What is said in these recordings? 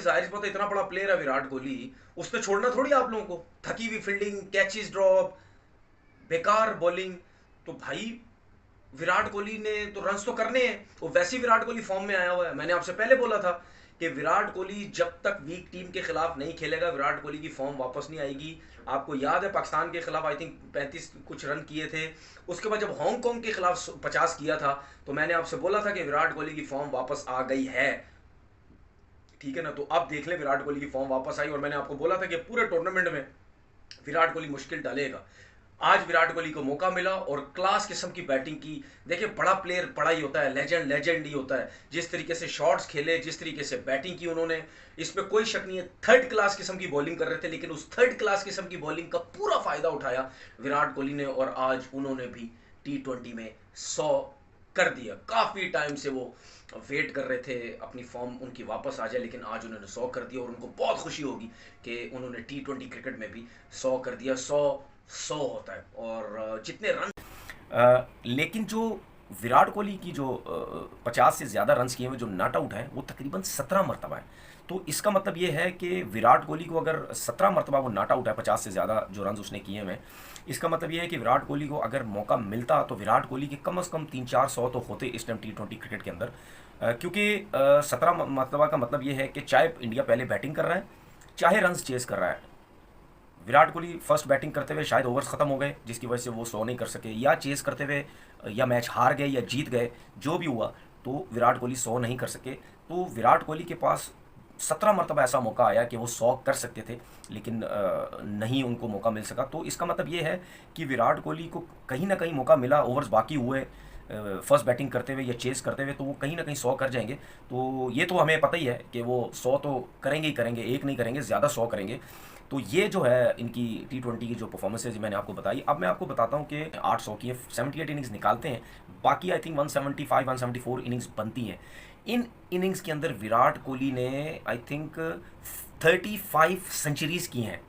जाहिर सी बात है, इतना बड़ा प्लेयर है विराट कोहली, उसने छोड़ना थोड़ी आप लोगों को। थकी हुई फील्डिंग, कैचेस ड्रॉप, बेकार बॉलिंग। तो भाई विराट कोहली ने तो रन्स तो करने हैं, वो वैसे ही विराट कोहली फॉर्म में आया हुआ है। मैंने आपसे पहले बोला था कि विराट कोहली जब तक वीक टीम के खिलाफ नहीं खेलेगा, विराट कोहली की फॉर्म वापस नहीं आएगी। आपको याद है पाकिस्तान के खिलाफ आई थिंक 35 कुछ रन किए थे। उसके बाद जब हांगकांग के खिलाफ 50 किया था, तो मैंने आपसे बोला था कि विराट कोहली की फॉर्म वापस आ गई है। ठीक है ना? तो अब देख ले, विराट कोहली की फॉर्म वापस आई और मैंने आपको बोला था कि पूरे टूर्नामेंट में विराट कोहली मुश्किल डालेगा। आज विराट कोहली को मौका मिला और क्लास किस्म की बैटिंग की। देखिए, बड़ा प्लेयर बड़ा ही होता है, लेजेंड लेजेंड ही होता है। जिस तरीके से शॉट्स खेले, जिस तरीके से बैटिंग की उन्होंने, इसमें कोई शक नहीं है। थर्ड क्लास किस्म की बॉलिंग कर रहे थे, लेकिन उस थर्ड क्लास किस्म की बॉलिंग का पूरा फायदा उठाया विराट कोहली ने, और आज उन्होंने भी T20 में 100 कर दिया। काफ़ी टाइम से वो वेट कर रहे थे अपनी फॉर्म उनकी वापस आ जाए, लेकिन आज उन्होंने 100 कर दिया और उनको बहुत खुशी होगी कि उन्होंने T20 क्रिकेट में भी 100 कर दिया। 100 होता है, और जितने रन लेकिन जो विराट कोहली की जो 50 से ज़्यादा रन्स किए हुए जो नॉट आउट है वो तकरीबन 17 मरतबा है। तो इसका मतलब ये है कि विराट कोहली को अगर 17 मरतबा वो नॉट आउट है, 50 से ज़्यादा जो रन्स उसने किए हैं, इसका मतलब ये है कि विराट कोहली को अगर मौका मिलता तो विराट कोहली के कम से कम 300-400 तो होते इस टाइम T20 क्रिकेट के अंदर। क्योंकि 17 मरतबा का मतलब ये है कि चाहे इंडिया पहले बैटिंग कर रहा है, चाहे रन्स चेस कर रहा है। विराट कोहली फर्स्ट बैटिंग करते हुए शायद ओवर्स ख़त्म हो गए, जिसकी वजह से वो 100 नहीं कर सके, या चेस करते हुए या मैच हार गए या जीत गए, जो भी हुआ, तो विराट कोहली 100 नहीं कर सके। तो विराट कोहली के पास 17 मरतबा ऐसा मौका आया कि वो 100 कर सकते थे, लेकिन नहीं उनको मौका मिल सका। तो इसका मतलब ये है कि विराट कोहली को कहीं ना कहीं मौका मिला, ओवर्स बाकी हुए फर्स्ट बैटिंग करते हुए या चेस करते हुए, तो वो कहीं ना कहीं 100 कर जाएंगे। तो ये तो हमें पता ही है कि वो 100 तो करेंगे ही करेंगे, एक नहीं करेंगे, ज़्यादा 100 करेंगे। तो ये जो है इनकी T20 की जो परफॉर्मेंसेज मैंने आपको बताई। अब मैं आपको बताता हूँ कि 800 की 78 इनिंग्स निकालते हैं, बाकी आई थिंक 175-174 इनिंग्स बनती हैं। इन इनिंग्स के अंदर विराट कोहली ने आई थिंक 35 सेंचुरीज़ की हैं।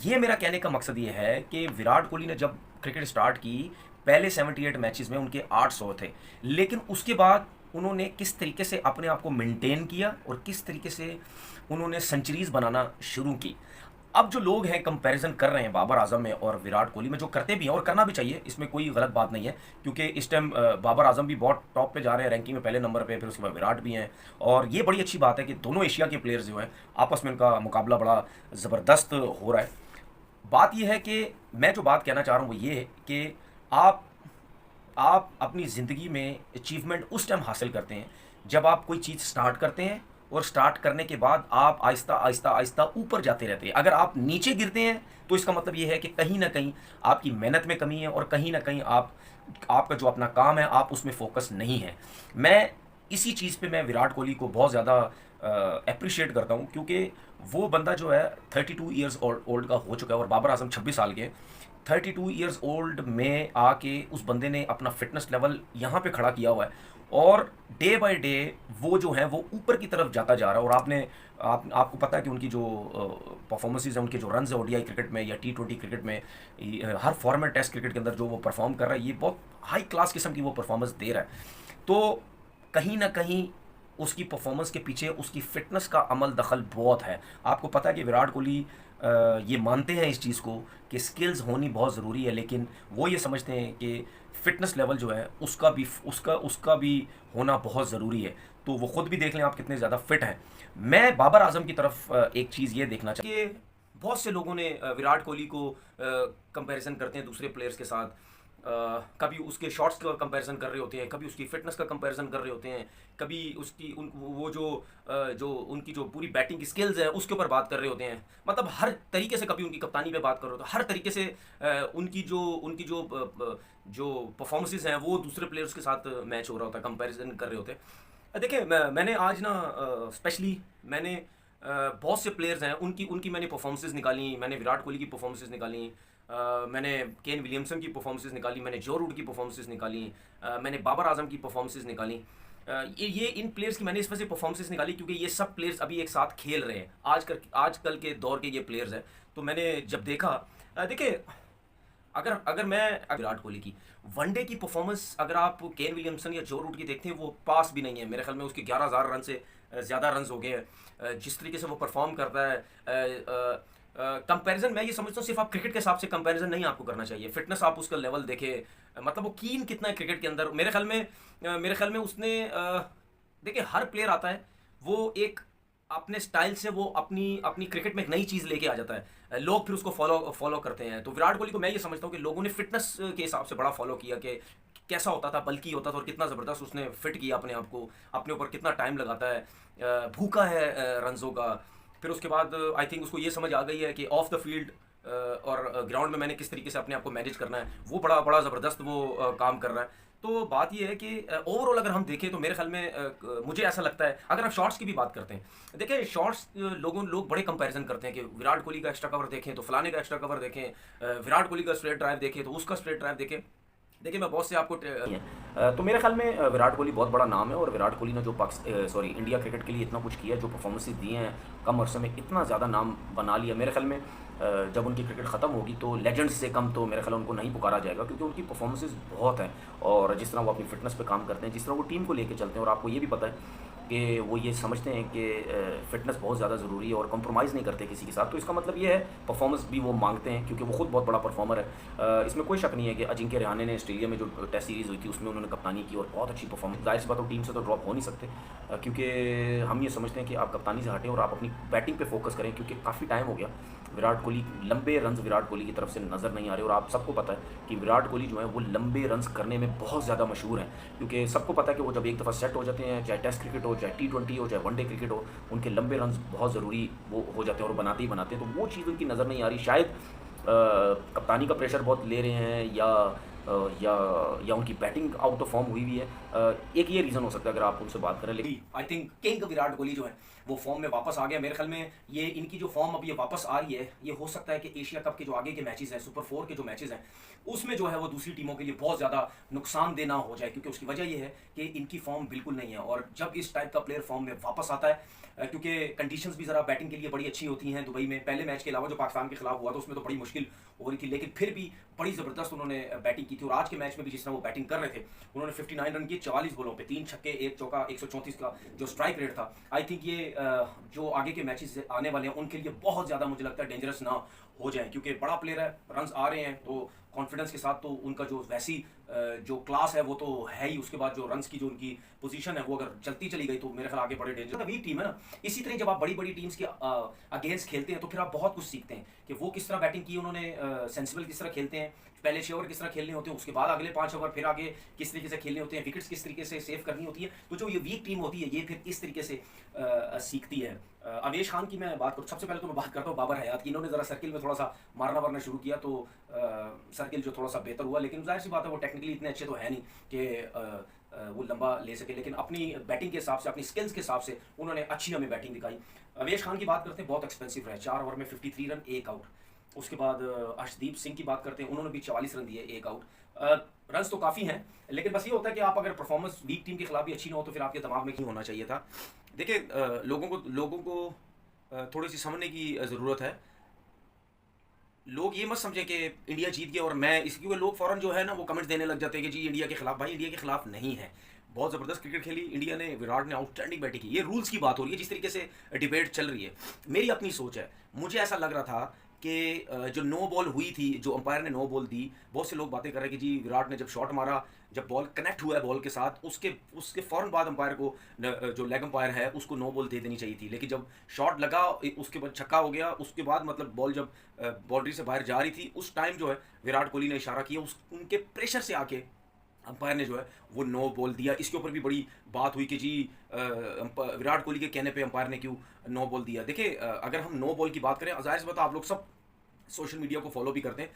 ये मेरा कहने का मकसद ये है कि विराट कोहली ने जब क्रिकेट स्टार्ट की, पहले 78 मैचेस में उनके 800 थे, लेकिन उसके बाद उन्होंने किस तरीके से अपने आप को मेंटेन किया और किस तरीके से उन्होंने सेंचुरीज़ बनाना शुरू की। अब जो लोग हैं कंपैरिजन कर रहे हैं बाबर आजम में और विराट कोहली में, जो करते भी हैं और करना भी चाहिए, इसमें कोई गलत बात नहीं है, क्योंकि इस टाइम बाबर आजम भी बहुत टॉप पे जा रहे हैं रैंकिंग में, पहले नंबर पे, फिर उसके बाद विराट भी हैं। और ये बड़ी अच्छी बात है कि दोनों एशिया के प्लेयर्स जो हैं आपस में उनका मुकाबला बड़ा ज़बरदस्त हो रहा है। बात यह है कि मैं जो बात कहना चाह रहा हूँ वो ये है कि आप आप अपनी ज़िंदगी में अचीवमेंट उस टाइम हासिल करते हैं जब आप कोई चीज़ स्टार्ट करते हैं, और स्टार्ट करने के बाद आप आहिस्ता आहिस्ता आहिस्ता ऊपर जाते रहते हैं। अगर आप नीचे गिरते हैं तो इसका मतलब ये है कि कहीं ना कहीं आपकी मेहनत में कमी है, और कहीं ना कहीं आपका जो अपना काम है आप उसमें फोकस नहीं है। मैं इसी चीज़ पे मैं विराट कोहली को बहुत ज़्यादा अप्रिशिएट करता हूँ, क्योंकि वो बंदा जो है 32 ईयर्स ओल्ड का हो चुका है, और बाबर आजम 26 साल के। 32 ईयर्स ओल्ड में आके उस बंदे ने अपना फिटनेस लेवल यहाँ पे खड़ा किया हुआ है, और डे बाय डे वो जो है वो ऊपर की तरफ जाता जा रहा है। और आपको पता है कि उनकी जो परफॉर्मेंसेज हैं, उनके जो रन है ODI क्रिकेट में या T20 क्रिकेट में, हर फॉर्मेट टेस्ट क्रिकेट के अंदर जो वो परफॉर्म कर रहा है, ये बहुत हाई क्लास किस्म की वो परफॉर्मेंस दे रहा है। तो कहीं ना कहीं उसकी परफॉर्मेंस के पीछे उसकी फिटनेस का अमल दखल बहुत है। आपको पता है कि विराट कोहली ये मानते हैं इस चीज़ को कि स्किल्स होनी बहुत ज़रूरी है, लेकिन वो ये समझते हैं कि फ़िटनेस लेवल जो है उसका भी होना बहुत ज़रूरी है। तो वो ख़ुद भी देख लें आप कितने ज़्यादा फिट हैं। मैं बाबर आजम की तरफ एक चीज़ ये देखना चाहिए कि बहुत से लोगों ने विराट कोहली को कंपैरिजन करते हैं दूसरे प्लेयर्स के साथ। कभी उसके शॉट्स का कंपैरिजन कर रहे होते हैं, कभी उसकी फिटनेस का कंपैरिजन कर रहे होते हैं, कभी उसकी वो जो उनकी जो पूरी बैटिंग की स्किल्स है उसके ऊपर बात कर रहे होते हैं। मतलब हर तरीके से, कभी उनकी कप्तानी पे बात कर रहे होते हैं, हर तरीके से उनकी जो परफॉर्मेंसेज हैं वो दूसरे प्लेयर्स के साथ मैच हो रहा होता है, कंपैरिजन कर रहे होते हैं। देखिए, मैंने आज ना स्पेशली मैंने बहुत से प्लेयर्स हैं उनकी उनकी मैंने परफॉर्मेंसेज निकाली। मैंने विराट कोहली की परफॉर्मेंसेज निकाली, मैंने केन विलियमसन की परफॉर्मेंसेज निकाली, मैंने जो रूट की परफॉर्मेंसेज निकाली, मैंने बाबर आजम की परफॉर्मेंसेज निकाली। ये इन प्लेयर्स की मैंने इस वजह से परफॉर्मेंसेज निकाली क्योंकि ये सब प्लेयर्स अभी एक साथ खेल रहे हैं, आजकल के दौर के ये प्लेयर्स हैं। तो मैंने जब देखा, देखिए, अगर मैं विराट कोहली की वनडे की परफॉर्मेंस अगर आप केन विलियमसन या जो रूट की देखते हैं, वो पास भी नहीं है। मेरे ख्याल में उसके 11,000 रन से ज़्यादा रन्स हो गए हैं, जिस तरीके से वो परफॉर्म करता है, कंपैरिजन मैं ये समझता हूँ सिर्फ आप क्रिकेट के हिसाब से कंपैरिजन नहीं आपको करना चाहिए, फिटनेस आप उसका लेवल देखें, मतलब वो कीन कितना है क्रिकेट के अंदर। मेरे ख्याल में उसने देखिए हर प्लेयर आता है वो एक अपने स्टाइल से वो अपनी अपनी क्रिकेट में एक नई चीज़ लेके आ जाता है, लोग फिर उसको फॉलो फॉलो करते हैं। तो विराट कोहली को मैं ये समझता हूँ कि लोगों ने फिटनेस के हिसाब से बड़ा फॉलो किया कि कैसा होता था, बल्कि होता था और कितना ज़बरदस्त उसने फिट किया अपने आप को, अपने ऊपर कितना टाइम लगाता है, भूखा है रनजों का। फिर उसके बाद आई थिंक उसको ये समझ आ गई है कि ऑफ द फील्ड और ग्राउंड में मैंने किस तरीके से अपने आप को मैनेज करना है, वो बड़ा बड़ा ज़बरदस्त वो काम कर रहा है। तो बात ये है कि ओवरऑल अगर हम देखें तो मेरे ख्याल में मुझे ऐसा लगता है, अगर हम शॉट्स की भी बात करते हैं, देखिए शॉट्स लोग बड़े कंपैरिजन करते हैं कि विराट कोहली का एक्स्ट्रा कवर देखें तो फलाने का एक्स्ट्रा कवर देखें, विराट कोहली का स्ट्रेट ड्राइव देखें तो उसका स्ट्रेट ड्राइव देखें। देखिए मैं बहुत से आपको तो मेरे ख्याल में विराट कोहली बहुत बड़ा नाम है, और विराट कोहली ने जो इंडिया क्रिकेट के लिए इतना कुछ किया है, जो परफॉर्मेंसेस दिए हैं, कम अरसे में इतना ज़्यादा नाम बना लिया। मेरे ख्याल में जब उनकी क्रिकेट ख़त्म होगी तो लेजेंड्स से कम तो मेरे ख्याल उनको नहीं पुकारा जाएगा, क्योंकि उनकी परफॉर्मेंसेस बहुत हैं, और जिस तरह वो अपनी फिटनेस पे काम करते हैं, जिस तरह वो टीम को लेके चलते हैं, और आपको ये भी पता है कि वो ये समझते हैं कि फ़िटनेस बहुत ज़्यादा ज़रूरी है और कॉम्प्रोमाइज़ नहीं करते किसी के साथ। तो इसका मतलब ये है परफॉर्मेंस भी वो मांगते हैं, क्योंकि वो खुद बहुत बड़ा परफॉर्मर है। इसमें कोई शक नहीं है कि अजिंक्य रहाणे ने ऑस्ट्रेलिया में जो टेस्ट सीरीज़ हुई थी उसमें उन्होंने कप्तानी की और बहुत अच्छी परफॉर्मेंस। जाहिर सी बात है टीम से तो ड्रॉप हो नहीं सकते, क्योंकि हम ये समझते हैं कि आप कप्तानी से हटें और आप अपनी बैटिंग पे फोकस करें, क्योंकि काफ़ी टाइम हो गया विराट कोहली, लंबे रन्स विराट कोहली की तरफ से नज़र नहीं आ रहे। और आप सबको पता है कि विराट कोहली जो है वो लंबे रन्स करने में बहुत ज़्यादा मशहूर हैं, क्योंकि सबको पता है कि वो जब एक दफ़ा सेट हो जाते हैं, चाहे टेस्ट क्रिकेट हो, चाहे T20 हो, चाहे वनडे क्रिकेट हो, उनके लंबे रन्स बहुत ज़रूरी वो हो जाते हैं और बनाते ही बनाते हैं। तो वो चीज़ उनकी नज़र नहीं आ रही। शायद कप्तानी का प्रेशर बहुत ले रहे हैं, अ, या या उनकी बैटिंग आउट ऑफ फॉर्म हुई हुई है। एक ये रीज़न हो सकता है अगर आप उनसे बात करें। लेकिन I think king Virat Kohli जो है वो फॉर्म में वापस आ गया। मेरे ख्याल में ये इनकी जो फॉर्म अब ये वापस आ रही है, ये हो सकता है कि एशिया कप के जो आगे के मैचेस हैं, सुपर 4 के जो मैचेस हैं, उसमें जो है वो दूसरी टीमों के लिए बहुत ज़्यादा नुकसानदेह ना हो जाए, क्योंकि उसकी वजह ये है कि इनकी फॉर्म बिल्कुल नहीं है। और जब इस टाइप का प्लेयर फॉर्म में वापस आता है, क्योंकि कंडीशंस भी ज़रा बैटिंग के लिए बड़ी अच्छी होती हैं दुबई में, पहले मैच के अलावा जो पाकिस्तान के खिलाफ हुआ था उसमें तो बड़ी मुश्किल हो रही थी, लेकिन फिर भी बड़ी ज़बरदस्त उन्होंने बैटिंग की थी। और आज के मैच में भी जिस तरह वो बैटिंग कर रहे थे, उन्होंने 59 रन किए 44 बॉलों पे, 3 छक्के 1 चौका, 134 का जो स्ट्राइक रेट था। आई थिंक ये जो आगे के मैचेस आने वाले हैं उनके लिए बहुत ज़्यादा मुझे लगता है डेंजरस ना हो जाए, क्योंकि बड़ा प्लेयर है, रन्स आ रहे हैं तो कॉन्फिडेंस के साथ तो उनका जो वैसी जो क्लास है वो तो है ही। उसके बाद जो रन्स की जो उनकी पोजीशन है वो अगर चलती चली गई तो मेरे ख्याल आगे बड़े डेंजर। वीक टीम है ना, इसी तरह जब आप बड़ी बड़ी टीम्स के अगेंस्ट खेलते हैं तो फिर आप बहुत कुछ सीखते हैं कि वो किस तरह बैटिंग की उन्होंने, सेंसिबल किस तरह खेलते हैं, पहले 6 ओवर किस तरह खेलने होते हैं, उसके बाद अगले 5 ओवर फिर आगे किस तरीके से खेलने होते हैं, विकेट्स किस तरीके से सेव करनी होती है। तो जो ये वीक टीम होती है ये फिर इस तरीके से सीखती है। अवेश खान की मैं बात करूँ, सबसे पहले तो मैं बात करता हूँ बाबर हयात की। इन्होंने ज़रा सर्किल में थोड़ा सा मारना वारना शुरू किया तो सर्किल जो थोड़ा सा बेहतर हुआ, लेकिन जाहिर सी बात है वो टेक्निकली इतने अच्छे तो है नहीं कि वो लंबा ले सके, लेकिन अपनी बैटिंग के हिसाब से, अपनी स्किल्स के हिसाब से उन्होंने अच्छी हमें बैटिंग दिखाई। अवेश खान की बात करते हैं, बहुत एक्सपेंसिव रहे, 4 ओवर में 53 रन 1 आउट। उसके बाद अर्शदीप सिंह की बात करते हैं, उन्होंने भी 44 रन दिए 1 आउट। रन्स तो काफ़ी हैं, लेकिन बस ये होता है कि आप अगर परफॉर्मेंस वीक टीम के खिलाफ भी अच्छी ना हो तो फिर आपके दिमाग में क्यों होना चाहिए था। देखिए लोगों को थोड़ी सी समझने की ज़रूरत है। लोग ये मत समझें कि इंडिया जीत गया और मैं इसकी, क्योंकि लोग फ़ौरन जो है ना वो कमेंट्स देने लग जाते हैं कि जी इंडिया के खिलाफ। भाई इंडिया के खिलाफ नहीं है, बहुत ज़बरदस्त क्रिकेट खेली इंडिया ने, विराट ने आउटस्टैंडिंग बैटिंग की। ये रूल्स की बात हो रही है, जिस तरीके से डिबेट चल रही है, मेरी अपनी सोच है। मुझे ऐसा लग रहा था कि जो नो बॉल हुई थी, जो अंपायर ने नो बॉल दी, बहुत से लोग बातें कर रहे हैं कि जी विराट ने जब शॉट मारा, जब बॉल कनेक्ट हुआ है बॉल के साथ, उसके फ़ौरन बाद अंपायर को, जो लेग अंपायर है उसको नो बॉल दे देनी चाहिए थी। लेकिन जब शॉट लगा उसके बाद छक्का हो गया, उसके बाद मतलब बॉल जब बाउंड्री से बाहर जा रही थी उस टाइम जो है विराट कोहली ने इशारा किया, उनके प्रेशर से आके अंपायर ने जो है वो नो बॉल दिया। इसके ऊपर भी बड़ी बात हुई कि जी विराट कोहली के कहने पे अंपायर ने क्यों नो बॉल दिया। देखिए अगर हम नो बॉल की बात करें, जाहिर सी बात आप लोग सब सोशल मीडिया को फॉलो भी करते हैं,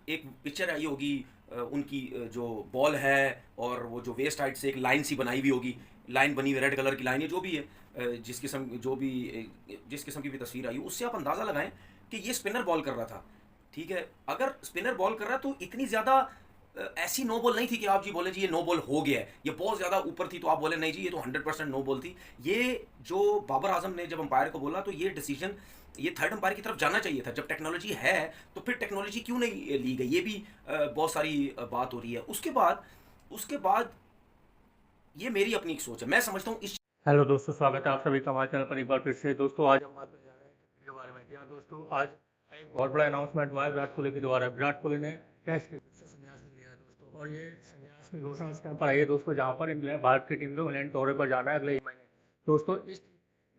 एक पिक्चर आई होगी उनकी, जो बॉल है और वो जो वेस्ट साइड से एक लाइन सी बनाई हुई होगी, लाइन बनी हुई रेड कलर की लाइन है, जो भी है, जिस किस्म की भी तस्वीर आई, उससे आप अंदाज़ा लगाएं कि ये स्पिनर बॉल कर रहा था। ठीक है, अगर स्पिनर बॉल कर रहा है तो इतनी ज़्यादा ऐसी नो बॉल नहीं थी कि आप जी बोले जी ये नो बॉल हो गया है, ये बहुत ज़्यादा ऊपर थी तो आप बोले नहीं जी ये तो 100% नो बॉल थी। ये जो बाबर आजम ने जब अंपायर को बोला तो ये डिसीजन ये थर्ड अंपायर की तरफ जाना चाहिए था। जब टेक्नोलॉजी है तो फिर टेक्नोलॉजी क्यों नहीं ली गई, ये भी बहुत सारी बात हो रही है। उसके बाद ये मेरी अपनी एक सोच है, मैं समझता हूँ इस हेलो दोस्तों, स्वागत है आप सभी का हमारे चैनल पर एक बार फिर से। दोस्तों आज हम बात करने जा रहे हैं क्रिकेट के बारे में। यार दोस्तों, आज एक बहुत बड़ा अनाउंसमेंट हुआ है विराट कोहली के द्वारा। विराट कोहली ने टेस्ट क्रिकेट से संन्यास ले लिया है दोस्तों, और ये संन्यास की घोषणा उस टाइम पर आई है दोस्तों जहाँ पर इंग्लैंड भारत की टीम को इंग्लैंड दौरे पर जाना है अगले ही महीने। दोस्तों, इस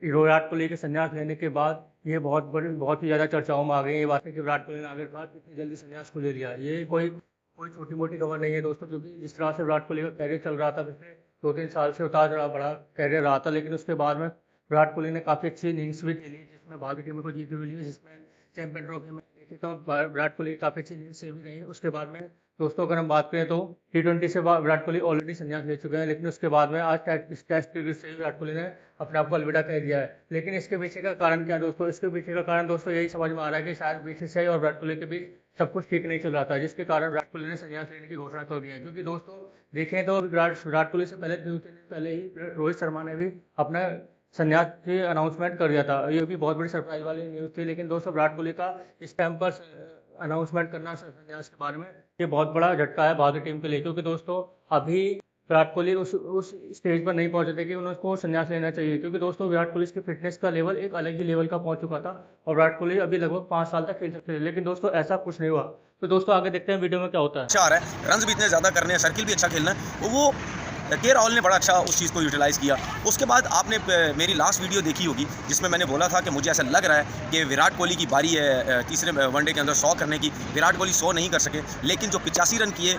विराट कोहली के संन्यास लेने के बाद ये बहुत ही ज़्यादा चर्चाओं में आ गई है ये बातें कि विराट कोहली ने आगे बाद इतनी जल्दी संन्यास को ले लिया। ये कोई कोई छोटी मोटी खबर नहीं है दोस्तों, क्योंकि जिस तरह से विराट कोहली का कैरियर चल रहा था पिछले 2-3 साल से, उतार चढ़ाव बड़ा कैरियर रहा था, लेकिन उसके बाद में विराट कोहली ने काफ़ी अच्छी इनिंग्स भी खेली जिसमें भारत की टीम को जीती हुई ली, जिसमें चैंपियन ट्रॉफी में देखी तो विराट कोहली काफ़ी अच्छी इनिंग्स भी रही। उसके बाद में दोस्तों अगर हम बात करें तो T20 से विराट कोहली ऑलरेडी संन्यास ले चुके हैं, लेकिन उसके बाद में आज टेस्ट क्रिकेट से विराट कोहली ने अपने आप को अलविदा कह दिया है। लेकिन इसके पीछे का कारण क्या है दोस्तों? इसके पीछे का कारण दोस्तों यही समझ में आ रहा है कि शायद BCCI और विराट कोहली के बीच सब कुछ ठीक नहीं चल रहा था, जिसके कारण विराट कोहली ने संन्यास लेने की घोषणा कर दी है। क्योंकि दोस्तों देखें तो विराट कोहली से पहले 2-3 दिन पहले ही रोहित शर्मा ने भी अपना संन्यास की अनाउंसमेंट कर दिया था। ये भी बहुत बड़ी सरप्राइज वाली न्यूज़ थी, लेकिन दोस्तों विराट कोहली का इस टाइम पर अनाउंसमेंट करना संन्यास के बारे में ये बहुत बड़ा झटका है भारतीय टीम के लिए। क्योंकि दोस्तों अभी विराट कोहली उस स्टेज पर नहीं पहुंचे थे कि उनको संन्यास लेना चाहिए, क्योंकि दोस्तों विराट कोहली की फिटनेस का लेवल एक अलग ही लेवल का पहुंच चुका था और विराट कोहली अभी लगभग 5 साल तक खेल सकते थे। लेकिन दोस्तों ऐसा कुछ नहीं हुआ। तो दोस्तों आगे देखते हैं वीडियो में क्या होता है। अच्छा आ रहा है, रन्स भी इतने ज़्यादा करने हैं, सर्किल भी अच्छा खेलना है, वो के राहुल ने बड़ा अच्छा उस चीज़ को यूटिलाइज़ किया। उसके बाद आपने मेरी लास्ट वीडियो देखी होगी जिसमें मैंने बोला था कि मुझे ऐसा लग रहा है कि विराट कोहली की बारी है तीसरे वनडे के अंदर 100 करने की। विराट कोहली 100 नहीं कर सके, लेकिन जो 85 रन किए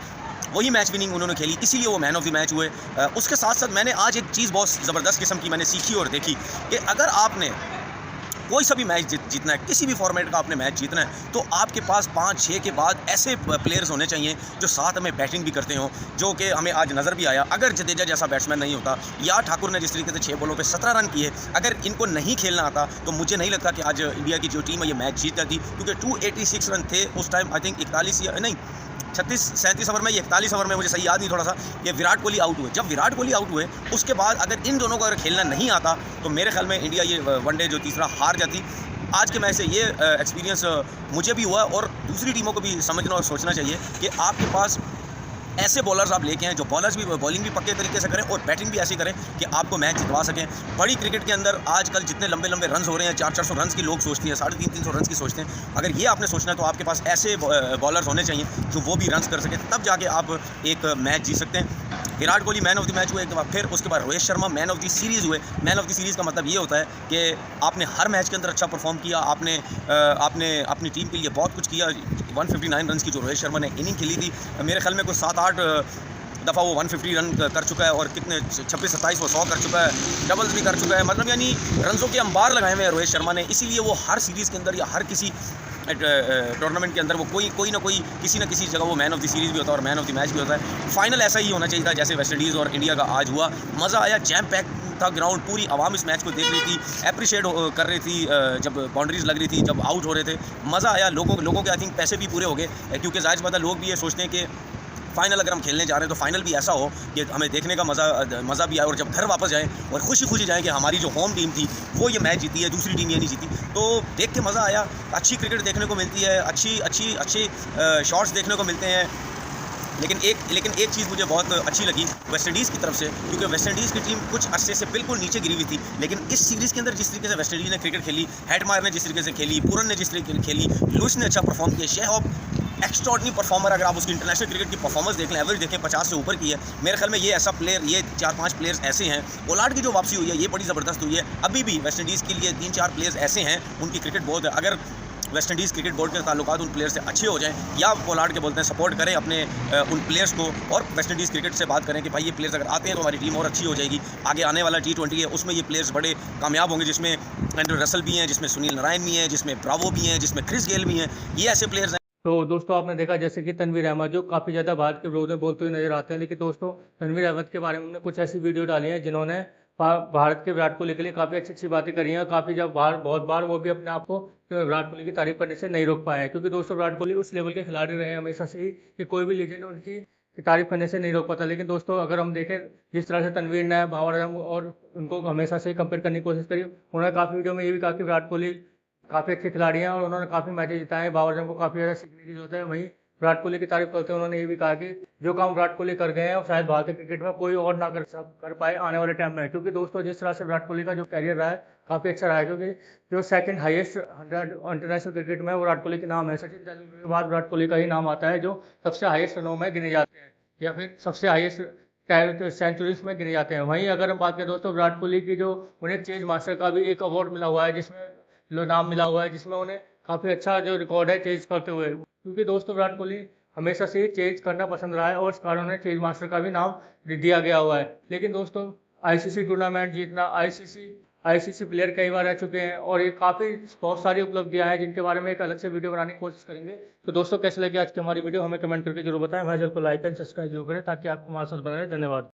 वही मैच विनिंग उन्होंने खेली, इसीलिए वो मैन ऑफ द मैच हुए। उसके साथ साथ मैंने आज एक चीज़ बहुत ज़बरदस्त किस्म की मैंने सीखी और देखी कि अगर आपने कोई सा भी मैच जीतना है, किसी भी फॉर्मेट का आपने मैच जीतना है, तो आपके पास 5-6 के बाद ऐसे प्लेयर्स होने चाहिए जो साथ में बैटिंग भी करते हों, जो कि हमें आज नज़र भी आया। अगर जडेजा जैसा बैट्समैन नहीं होता या ठाकुर ने जिस तरीके से 6 बॉलों पे 17 रन किए, अगर इनको नहीं खेलना आता तो मुझे नहीं लगता कि आज इंडिया की जो टीम है ये मैच जीत जाती, क्योंकि 286 रन थे उस टाइम। आई थिंक 41 या नहीं 36-37 ओवर में, ये 41 ओवर में, मुझे सही याद नहीं थोड़ा सा, ये विराट कोहली आउट हुए। जब विराट कोहली आउट हुए उसके बाद अगर इन दोनों को अगर खेलना नहीं आता तो मेरे ख्याल में इंडिया ये वनडे जो तीसरा हार जाती। आज के मैच से ये एक्सपीरियंस मुझे भी हुआ और दूसरी टीमों को भी समझना और सोचना चाहिए कि आपके पास ऐसे बॉलर्स आप लेके हैं जो बॉलिंग भी पक्के तरीके से करें और बैटिंग भी ऐसी करें कि आपको मैच जितवा सकें। बड़ी क्रिकेट के अंदर आजकल जितने लंबे लंबे रन हो रहे हैं, 400-400 रन की लोग सोचते हैं, 350-300 रन की सोचते हैं। अगर ये आपने सोचना है तो आपके पास ऐसे बॉलर्स होने चाहिए जो वो भी रन कर सकें, तब जाके आप एक मैच जीत सकते हैं। Virat Kohli man of the match हुए, फिर उसके बाद Rohit Sharma man of the series हुए। मैन ऑफ द सीरीज़ का मतलब ये होता है कि आपने हर मैच के अंदर अच्छा परफॉर्म किया, आपने अपनी टीम के लिए बहुत कुछ किया। 159 रन की जो रोहित शर्मा ने इनिंग खेली थी, मेरे ख्याल में कोई 7-8 दफ़ा वो 150 रन कर चुका है और कितने 26-27 वो 100 कर चुका है, डबल्स भी कर चुका है। मतलब यानी रनों के अंबार लगाए हुए हैं रोहित शर्मा ने, इसीलिए वो हर सीरीज़ के अंदर या हर किसी टूर्नामेंट के अंदर वो कोई ना कोई किसी न किसी जगह वो मैन ऑफ द सीरीज़ भी होता है और मैन ऑफ द मैच भी होता है। फाइनल ऐसा ही होना चाहिए था जैसे वेस्ट इंडीज़ और इंडिया का आज हुआ। मज़ा आया, जैम पैक था ग्राउंड, पूरी आवाम इस मैच को देख रही थी, अप्रिशिएट कर रही थी जब बाउंड्रीज लग रही थी, जब आउट हो रहे थे। मज़ा आया, लोगों के आई थिंक पैसे भी पूरे हो गए, क्योंकि जाहिर सी बात है लोग भी ये सोचते हैं कि फाइनल अगर हम खेलने जा रहे हैं तो फाइनल भी ऐसा हो कि हमें देखने का मज़ा भी आए और जब घर वापस जाएं और खुशी जाएं कि हमारी जो होम टीम थी वो ये मैच जीती है, दूसरी टीम ये नहीं जीती। तो देख के मज़ा आया, अच्छी क्रिकेट देखने को मिलती है, अच्छे शॉट्स देखने को मिलते हैं। लेकिन एक चीज़ मुझे बहुत अच्छी लगी वेस्ट इंडीज़ की तरफ से, क्योंकि वेस्ट इंडीज़ की टीम कुछ अरसे से बिल्कुल नीचे गिरी हुई थी, लेकिन इस सीरीज़ के अंदर जिस तरीके से वेस्ट इंडीज़ ने क्रिकेट खेली, हेटमायर ने जिस तरीके से खेली, पूरन ने जिस तरीके से खेली, लुइस ने अच्छा परफॉर्म किया, शेहॉब एक्स्ट्राऑर्डिनरी परफॉर्मर। अगर आप उसकी इंटरनेशनल क्रिकेट की परफॉर्मेंस देख लें, एवरेज देखें 50 से ऊपर की है। मेरे ख्याल में ये ऐसा प्लेयर, ये 4-5 प्लेयर्स ऐसे हैं। पोलार्ड की जो वापसी हुई है ये बड़ी ज़बरदस्त हुई है। अभी भी वेस्ट इंडीज़ के लिए 3-4 प्लेयर्स ऐसे हैं, उनकी क्रिकेट बहुत है। अगर वेस्ट इंडीज़ क्रिकेट बोर्ड के ताल्लुकात उन प्लेयर से अच्छे हो जाएं, या पोलार्ड के बोलते हैं सपोर्ट करें अपने उन प्लेयर्स को, और वेस्ट इंडीज़ क्रिकेट से बात करें कि भाई ये प्लेयर्स अगर आते हैं तो हमारी टीम और अच्छी हो जाएगी। आगे आने वाला T20 है, उसमें ये प्लेयर्स बड़े कामयाब होंगे, जिसमें एंड्रू रसल भी हैं, जिसमें सुनील नारायण भी हैं, जिसमें ब्रावो भी हैं, जिसमें क्रिस गेल भी हैं। ये ऐसे प्लेयर्स हैं। तो दोस्तों आपने देखा जैसे कि तनवीर अहमद जो काफ़ी ज़्यादा भारत के विरोध में बोलते हुए नजर आते हैं, लेकिन दोस्तों तनवीर अहमद के बारे में उन्होंने कुछ ऐसी वीडियो डाली हैं जिन्होंने भारत के विराट कोहली के लिए काफ़ी अच्छी बातें करी हैं। काफ़ी जब बहुत बार वो भी अपने आप को विराट कोहली की तारीफ करने से नहीं रोक पाए हैं, क्योंकि दोस्तों विराट कोहली उस लेवल के खिलाड़ी रहे हैं हमेशा से ही कि कोई भी लीजेंड उनकी तारीफ करने से नहीं रोक पाता। लेकिन दोस्तों अगर हम देखें जिस तरह से तनवीर ने बाबर आजम और उनको हमेशा से कंपेयर करने की कोशिश करी, उन्होंने काफ़ी वीडियो में ये भी कहा कि विराट कोहली काफ़ी अच्छे खिलाड़ी हैं और उन्होंने काफ़ी मैचेस जिताए हैं, बाबर आजम को काफ़ी ज़्यादा सीखने की जरूरत है। वहीं विराट कोहली की तारीफ करते हुए उन्होंने ये भी कहा कि जो काम विराट कोहली कर गए हैं वो शायद भारतीय क्रिकेट में कोई और ना कर पाए आने वाले टाइम में। क्योंकि दोस्तों जिस तरह से विराट कोहली का जो कैरियर रहा है काफ़ी अच्छा रहा है, क्योंकि जो सेकंड हाईएस्ट 100 इंटरनेशनल क्रिकेट में वो विराट कोहली के नाम है। सचिन तेंदुलकर के बाद विराट कोहली का ही नाम आता है जो सबसे हाईएस्ट रनों में गिने जाते हैं या फिर सबसे हाईएस्ट सेंचुरीज में गिने जाते हैं। वहीं अगर हम बात करें दोस्तों विराट कोहली की, जो उन्हें चेज मास्टर का भी एक अवार्ड मिला हुआ है, जिसमें नाम मिला हुआ है, जिसमें उन्हें काफ़ी अच्छा जो रिकॉर्ड है चेज करते हुए। क्योंकि दोस्तों विराट कोहली हमेशा से चेज करना पसंद रहा है और इस कारण उन्हें चेज मास्टर का भी नाम दिया गया हुआ है। लेकिन दोस्तों आईसीसी टूर्नामेंट जीतना, आईसीसी प्लेयर कई बार रह चुके हैं और ये काफ़ी बहुत सारी उपलब्धियां हैं जिनके बारे में एक अलग से वीडियो बनाने की कोशिश करेंगे। तो दोस्तों कैसे लगी आज की हमारी वीडियो हमें कमेंट करके जरूर बताएं। हमारे चैनल को लाइक एंड सब्सक्राइब जरूर करें ताकि आपको हमारे साथ बने रहें। धन्यवाद।